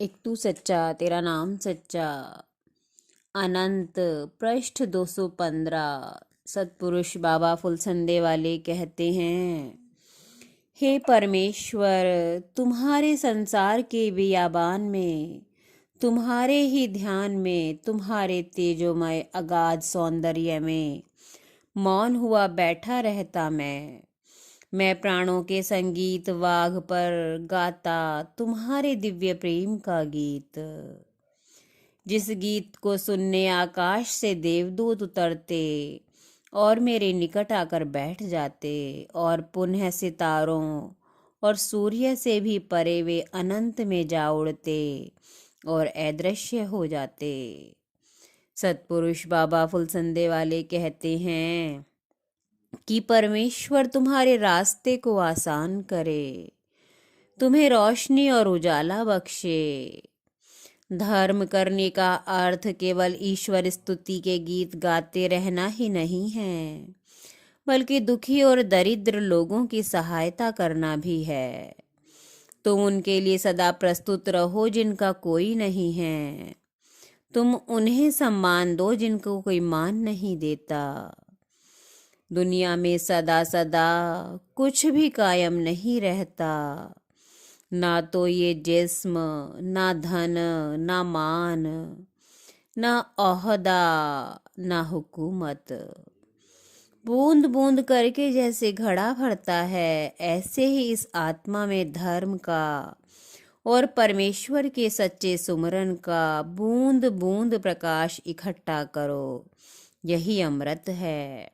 एक तू सच्चा तेरा नाम सच्चा। अनंत पृष्ठ 215। सतपुरुष बाबा फुलसंदे वाले कहते हैं, हे परमेश्वर, तुम्हारे संसार के बियाबान में, तुम्हारे ही ध्यान में, तुम्हारे तेजोमय अगाध सौंदर्य में मौन हुआ बैठा रहता मैं प्राणों के संगीत वाग पर गाता तुम्हारे दिव्य प्रेम का गीत। जिस गीत को सुनने आकाश से देवदूत उतरते और मेरे निकट आकर बैठ जाते, और पुनः सितारों और सूर्य से भी परे वे अनंत में जा उड़ते और अदृश्य हो जाते। सतपुरुष बाबा फुलसंदे वाले कहते हैं कि परमेश्वर तुम्हारे रास्ते को आसान करे, तुम्हें रोशनी और उजाला बख्शे। धर्म करने का अर्थ केवल ईश्वर स्तुति के गीत गाते रहना ही नहीं है, बल्कि दुखी और दरिद्र लोगों की सहायता करना भी है। तुम उनके लिए सदा प्रस्तुत रहो जिनका कोई नहीं है। तुम उन्हें सम्मान दो जिनको कोई मान नहीं देता। दुनिया में सदा सदा कुछ भी कायम नहीं रहता, ना तो ये जिस्म, ना धन, ना मान, ना ओहदा, ना हुकूमत। बूंद बूंद करके जैसे घड़ा भरता है, ऐसे ही इस आत्मा में धर्म का और परमेश्वर के सच्चे सुमरन का बूंद बूंद प्रकाश इकट्ठा करो। यही अमृत है।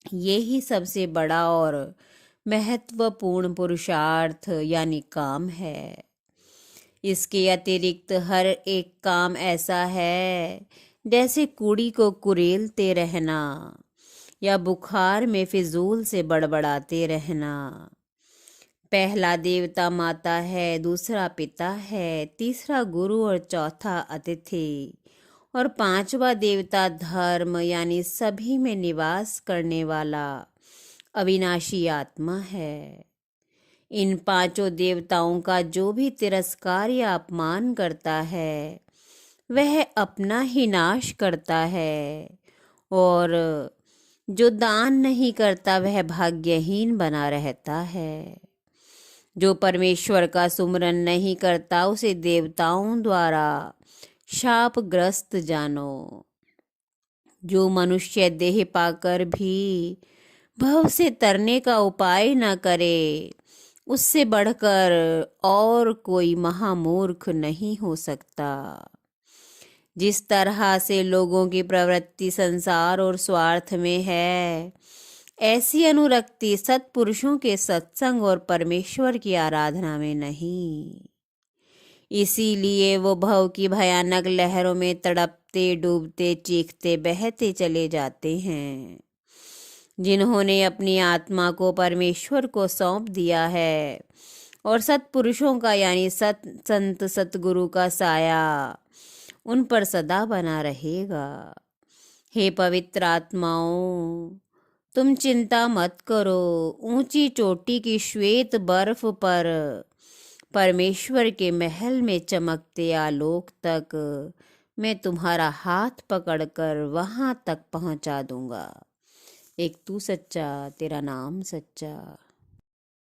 यही सबसे बड़ा और महत्वपूर्ण पुरुषार्थ यानी काम है। इसके अतिरिक्त हर एक काम ऐसा है जैसे कूड़ी को कुरेलते रहना या बुखार में फिजूल से बड़बड़ाते रहना। पहला देवता माता है, दूसरा पिता है, तीसरा गुरु और चौथा अतिथि, और पांचवा देवता धर्म यानी सभी में निवास करने वाला अविनाशी आत्मा है। इन पांचों देवताओं का जो भी तिरस्कार या अपमान करता है, वह अपना ही नाश करता है, और जो दान नहीं करता वह भाग्यहीन बना रहता है। जो परमेश्वर का सुमरन नहीं करता उसे देवताओं द्वारा शापग्रस्त जानो। जो मनुष्य देह पाकर भी भव से तरने का उपाय न करे, उससे बढ़कर और कोई महामूर्ख नहीं हो सकता। जिस तरह से लोगों की प्रवृत्ति संसार और स्वार्थ में है, ऐसी अनुरक्ति सत्पुरुषों के सत्संग और परमेश्वर की आराधना में नहीं। इसीलिए वो भव की भयानक लहरों में तड़पते डूबते चीखते बहते चले जाते हैं। जिन्होंने अपनी आत्मा को परमेश्वर को सौंप दिया है और सत्पुरुषों का यानी संत सतगुरु का साया उन पर सदा बना रहेगा। हे पवित्र आत्माओं, तुम चिंता मत करो। ऊंची चोटी की श्वेत बर्फ पर परमेश्वर के महल में चमकते आलोक तक मैं तुम्हारा हाथ पकड़कर वहां तक पहुंचा दूंगा। एक तू सच्चा तेरा नाम सच्चा।